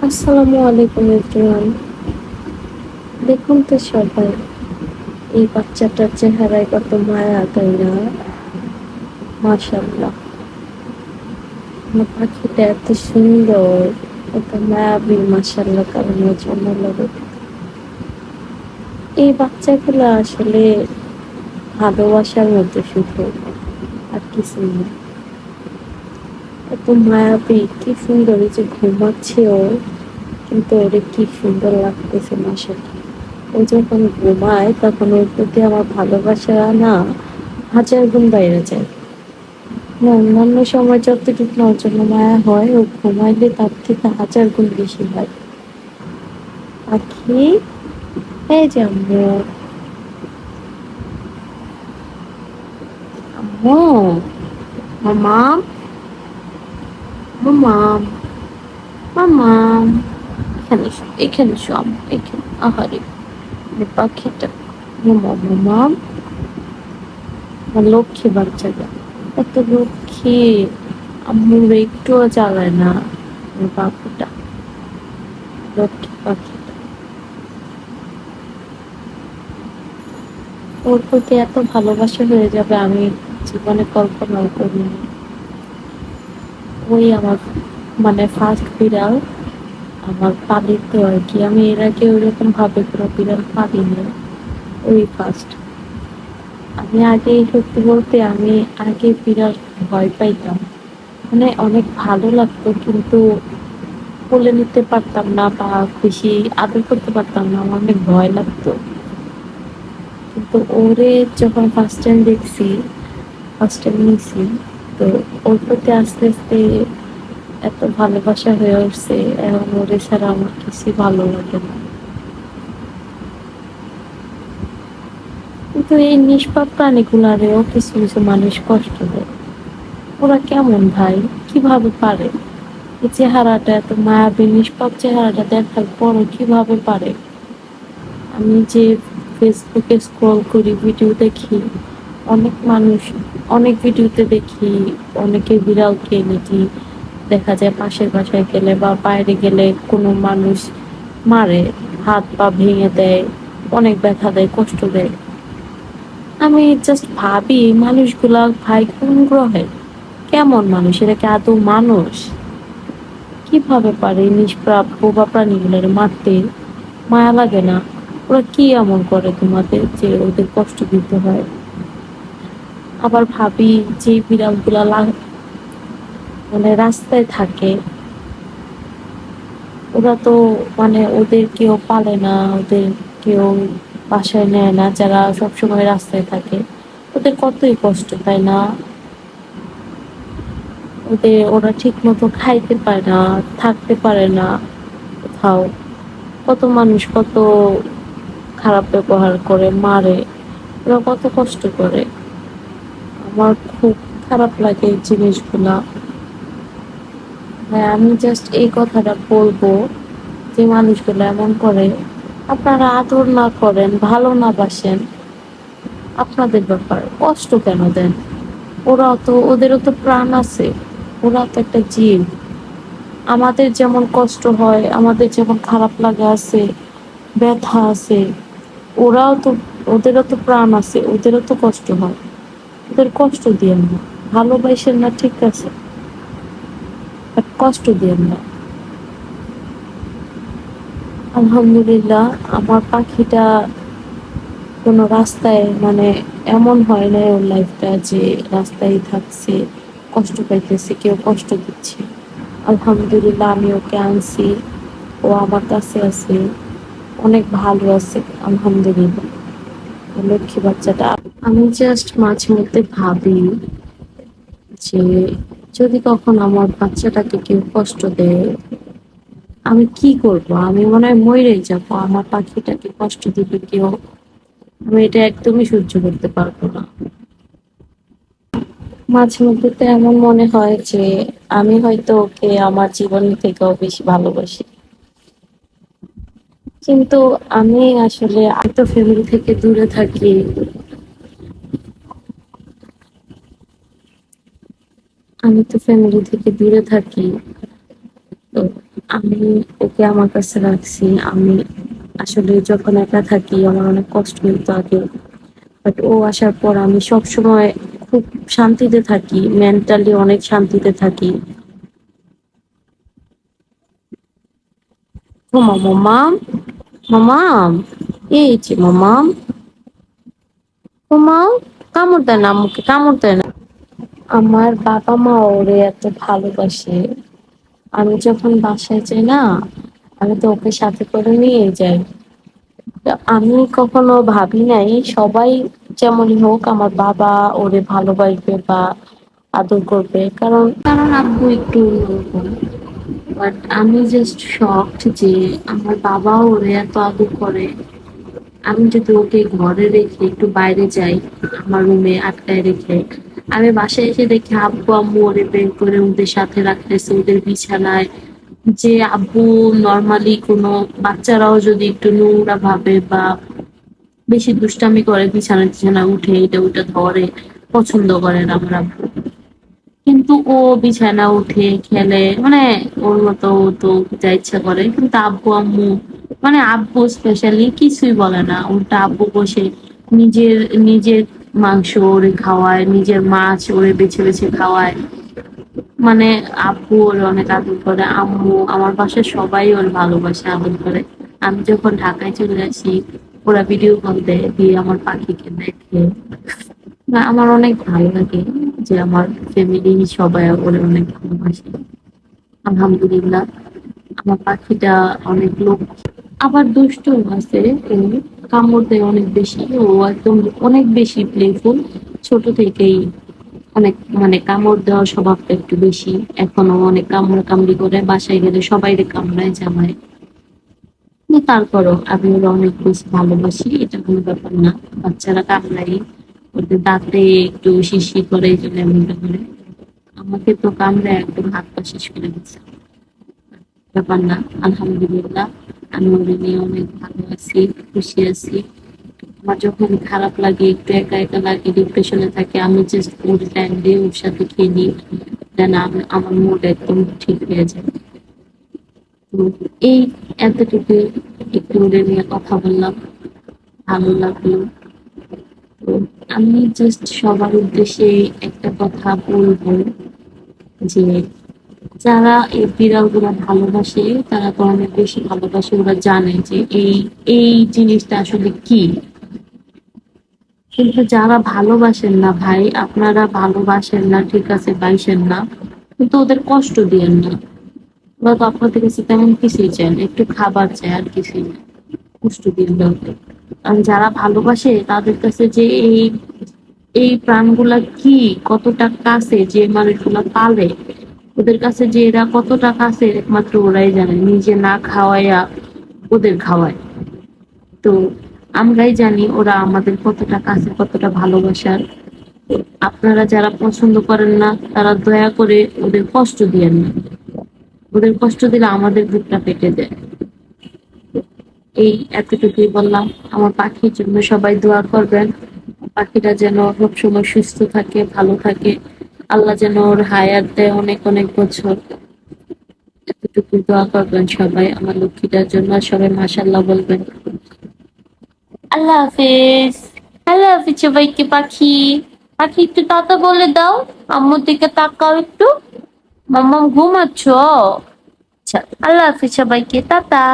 আসসালামু আলাইকুম এভরিওয়ান। দেখুন তো সবাই, এই বাচ্চাটার চেহারায় কত মায়া, তাই না? মাশাআল্লাহ, আমার পাখিটা এত সুন্দর, এত মায়াবী। মাশাআল্লাহ, কারণের জন্য লাগে। এই বাচ্চাগুলো আসলে ভালোবাসার মধ্যে শুধু, আর কিছু না। এত মায়াবী, কি সুন্দর। এই যে ঘুমাচ্ছে ও, কিন্তু ওরে কি সুন্দর লাগতেছে। মাশাআল্লাহ, ও যখন ঘুমায় তখন ওর প্রতি আমার ভালোবাসা না হাজার গুণ বাইরে যায়। না, অন্যান্য সময় যতটুকু না ওর জন্য মায়া হয়, ও ঘুমাইলে তার থেকে হাজার গুণ বেশি হয়। পাখি, এই যে আম্মু, আম্মু, মামাম, মামাম, মামাম, এখানে এসো, এখানে এসো আম্মু, এখানে। আহারে, এই পাখিটা, মামা, মামাম, আমার লক্ষ্মী বাচ্চাটা, এত লক্ষ্মী। আম্মুর একটুও জ্বালায় না আমার বাবুটা, লক্ষ্মী পাখিটা। ওর প্রতি এত ভালোবাসা হয়ে যাবে আমি জীবনে কল্পনাও করিনি। ওই আমার মানে ফার্স্ট বিড়াল, আমার পালিত আর কি। আমি এর আগে ওইরকম ভাবে কোনো বিড়াল পালিনি, ওই ফার্স্ট। আমি আগে, সত্যি বলতে আমি আগে বিড়াল ভয় পাইতাম, মানে অনেক ভালো লাগতো, কিন্তু কোলে নিতে পারতাম না বা বেশি আদর করতে পারতাম না, আমার অনেক ভয় লাগতো। কিন্তু ওরে যখন ফার্স্ট টাইম দেখছি, ফার্স্ট টাইম নিছি, তো ওর প্রতি আস্তে আস্তে এত ভালোবাসা হয়ে উঠছে। এখন ওরে ছাড়া আমার কিছুই ভালো লাগে না। কিন্তু এই নিষ্পাপ প্রাণীগুলারেও কিছু কিছু মানুষ কষ্ট দেয়। ওরা কেমন ভাই, কিভাবে পারে এই চেহারাটা, এত মায়াবী নিষ্পাপ চেহারাটা দেখার পরও কিভাবে পারে? আমি যে ফেসবুকে স্ক্রল করি, ভিডিও দেখি, অনেক মানুষ, অনেক ভিডিওতে দেখি অনেকে বিড়ালকে নাকি দেখা যায় পাশের বাসায় গেলে বা বাইরে গেলে কোনো মানুষ মারে, হাত পা ভেঙে দেয়, অনেক ব্যথা দেয়, কষ্ট দেয়। আমি জাস্ট ভাবি মানুষগুলা ভাই কোন গ্রহে, কেমন মানুষ, এরা কি আদৌ মানুষ? কিভাবে পারে এই নিষ্পাপ বোবা প্রাণীগুলোর মারতে? মায়া লাগে না? ওরা কি এমন করে তোমাদের যে ওদের কষ্ট দিতে হয়? আবার ভাবি যে বিড়ালগুলা মানে রাস্তায় থাকে, ওরা তো মানে ওদের কেউ পালে না, ওদের কেউ বাসায় নেয় না, যারা সবসময় রাস্তায় থাকে, ওদের কতই কষ্ট, তাই না? ওরা ঠিক মতো খাইতে পারে না, থাকতে পারে না কোথাও। কত মানুষ কত খারাপ ব্যবহার করে, মারে, ওরা কত কষ্ট করে। আমার খুব খারাপ লাগে এই জিনিসগুলা। হ্যাঁ, আমি জাস্ট এই কথাটা বলবো, যে মানুষগুলো এমন করে, আপনারা আদর না করেন, ভালো না বাসেন, আপনাদের ব্যাপার, কষ্ট কেন দেন? ওরাও তো, ওদেরও তো প্রাণ আছে, ওরা তো একটা জীব। আমাদের যেমন কষ্ট হয়, আমাদের যেমন খারাপ লাগা আছে, ব্যথা আছে, ওরাও তো, ওদেরও তো প্রাণ আছে, ওদেরও তো কষ্ট হয়। ওদের কষ্ট দিয়েন না, ভালোবাসেন না ঠিক আছে, বাট কষ্ট দিয়েন না। আলহামদুলিল্লাহ, আমার পাখিটা কোনো রাস্তায় মানে এমন হয় না ওর লাইফটা যে রাস্তায় থাকছে, কষ্ট পাইতেছে, কেউ কষ্ট দিচ্ছে। আলহামদুলিল্লাহ, আমি ওকে আনছি, ও আমার কাছে আছে, অনেক ভালো আছে আলহামদুলিল্লাহ। লক্ষ্মী বাচ্চাটা। আমি জাস্ট মাঝে মধ্যে ভাবি যে যদি কখন আমার বাচ্চাটাকে কেউ কষ্ট দেয়, আমি কি করব? আমি মনে হয় মরেই যাবো। আমার পাখিটাকে কষ্ট দিবে কেউ, আমি এটা একদমই সহ্য করতে পারবো না। মাঝে মধ্যে তো এমন মনে হয় যে আমি হয়তো ওকে আমার জীবন থেকেও বেশি ভালোবাসি। কিন্তু আমি আসলে, আমি তো ফ্যামিলি থেকে দূরে থাকি, আমি তো ফ্যামিলি থেকে দূরে থাকি, তো আমি ওকে আমার কাছে রাখছি। আমি আসলে যখন একা থাকি আমার অনেক কষ্ট হতো আগে, বাট ও আসার পর আমি সবসময় খুব শান্তিতে থাকি, মেন্টালি অনেক শান্তিতে থাকি। ঘুমা মামাম, মামাম, এই যে মামাম, ঘুমাও। কামড় দেয় না আম্মুকে, কামড় দেয় না। আমার বাবা মা ওরে এত ভালোবাসে, আমি যখন বাসায় যাই না, আমি তো ওকে সাথে করে নিয়ে যাই। তা আমি কখনো ভাবি নাই সবাই যেমনই হোক আমার বাবা ওরে ভালোবাসবে বা আদর করবে, কারণ কারণ আব্বু একটু অন্যরকম। বাট আমি জাস্ট শকড যে আমার বাবা ওরে এত আদর করে। আমি যদি ওকে ঘরে রেখে একটু বাইরে যাই, আমার রুমে আটকায় রেখে, আমি বাসায় এসে দেখি আব্বু আম্মু ওরে বের করে ওদের সাথে রাখতেছে ওদের বিছানায়। যে আব্বু নর্মালি কোনো বাচ্চারাও যদি একটু নোংরা ভাবে বা বেশি দুষ্টামি করে বিছানা টিছানা উঠে এটা ওটা ধরে, পছন্দ করে না আমার আব্বু। কিন্তু ও বিছানা উঠে খেলে, মানে ওর মতো ও তো যা ইচ্ছা করে। কিন্তু আব্বু আম্মু, মানে আব্বু স্পেশালি কিছুই বলে না, উল্টা আব্বু বসে নিজের নিজের মাংস ওরে খাওয়ায়, নিজের মাছ ওরে বেছে বেছে খাওয়ায়। মানে আব্বু ওর অনেক আদর করে, আম্মু আমার বাসায় সবাই ওর ভালোবাসে আদর করে। আমি যখন ঢাকায় চলে আসি ওরা ভিডিও কল দেয়, দিয়ে আমার পাখিকে দেখে। না আমার অনেক ভালো লাগে যে আমার ফ্যামিলি সবাই ওরে অনেক ভালোবাসে। আলহামদুলিল্লাহ, আমার পাখিটা অনেক লোক। আবার দুষ্টু আছে ও, কামড় দেয় অনেক বেশি, ও একদম অনেক বেশি প্লেফুল ছোট থেকেই। অনেক মানে কামড় দেওয়ার স্বভাবটা একটু বেশি। এখনো অনেক কামড়া কামড়ি করে, বাসায় গেলে সবাই কামড়ায় জামায়। কিন্তু তারপরও আমি ওরা অনেক বেশি ভালোবাসি, এটা কোনো ব্যাপার না। বাচ্চারা কামড়াই, ওদের দাঁতে একটু শিরশির করে, এই জন্য এমনটা করে। আমাকে তো কামড়ে একদম হাত পা শেষ করে দিচ্ছে। ব্যাপার না, আলহামদুলিল্লাহ। আমি ওদের নিয়ে অনেক ভালো আছি, খুশি আছি। আমার যখন খারাপ লাগে, একটু একা একা লাগে, ডিপ্রেশনে থাকে, আমি জাস্ট ওর টাইম দিয়ে ওর সাথে খেলি, দেন আমার মুড একদম ঠিক হয়ে যায়। তো এই এতটুকু একটু ওদের নিয়ে কথা বললাম, ভালো লাগলো। তো আমি জাস্ট সবার উদ্দেশ্যে একটা কথা বলবো যে যারা এই বিড়ালগুলো ভালোবাসে তারা তো অনেক বেশি ভালোবাসে, ওরা জানে যে এই এই জিনিসটা আসলে কি। কিন্তু যারা ভালোবাসেন না ভাই, আপনারা ভালোবাসেন না ঠিক আছে, বাইসেন না, কিন্তু ওদের কষ্ট দিয়েন না। ওরা তো আপনাদের কাছে তেমন কিছুই চায় না, একটু খাবার চায় আর কিছুই না। কষ্ট দিয়েন না ওদের। কারণ যারা ভালোবাসে তাদের কাছে যে এই এই প্রাণগুলা কি, কতটা কাছে যে মানুষগুলা পালে, ওদের কাছে যে এরা কতটা কাছে একমাত্র ওরাই জানে, নিজে না খাওয়াইয়া ওদের খাওয়ায়। তো আমরাই জানি ওরা আমাদের কতটা কাছে, কতটা ভালোবাসার। আপনারা যারা পছন্দ করেন না তারা দয়া করে ওদের কষ্ট দিয়েন না। ওদের কষ্ট দিলে আমাদের বুকটা পেটে যায়। এই এতটুকুই বললাম। আমার পাখির জন্য সবাই দোয়া করবেন। পাখিটা যেন সবসময় সুস্থ থাকে, ভালো থাকে। আল্লাহ যেন ওর হায়াত দেয় অনেক অনেক বছর। এতটুকু দোয়া করবেন সবাই আমার লক্ষ্মীটার জন্য। আর সবাই মাশাআল্লাহ বলবেন। আল্লাহ হাফেজ। আল্লাহ হাফেজ সবাইকে। পাখি, পাখি একটু টাটা বলে দাও, আম্মুর দিকে তাকাও একটু। মাম্মা ঘুমাচ্ছ? আচ্ছা, আল্লাহ হাফেজ সবাইকে, টাটা।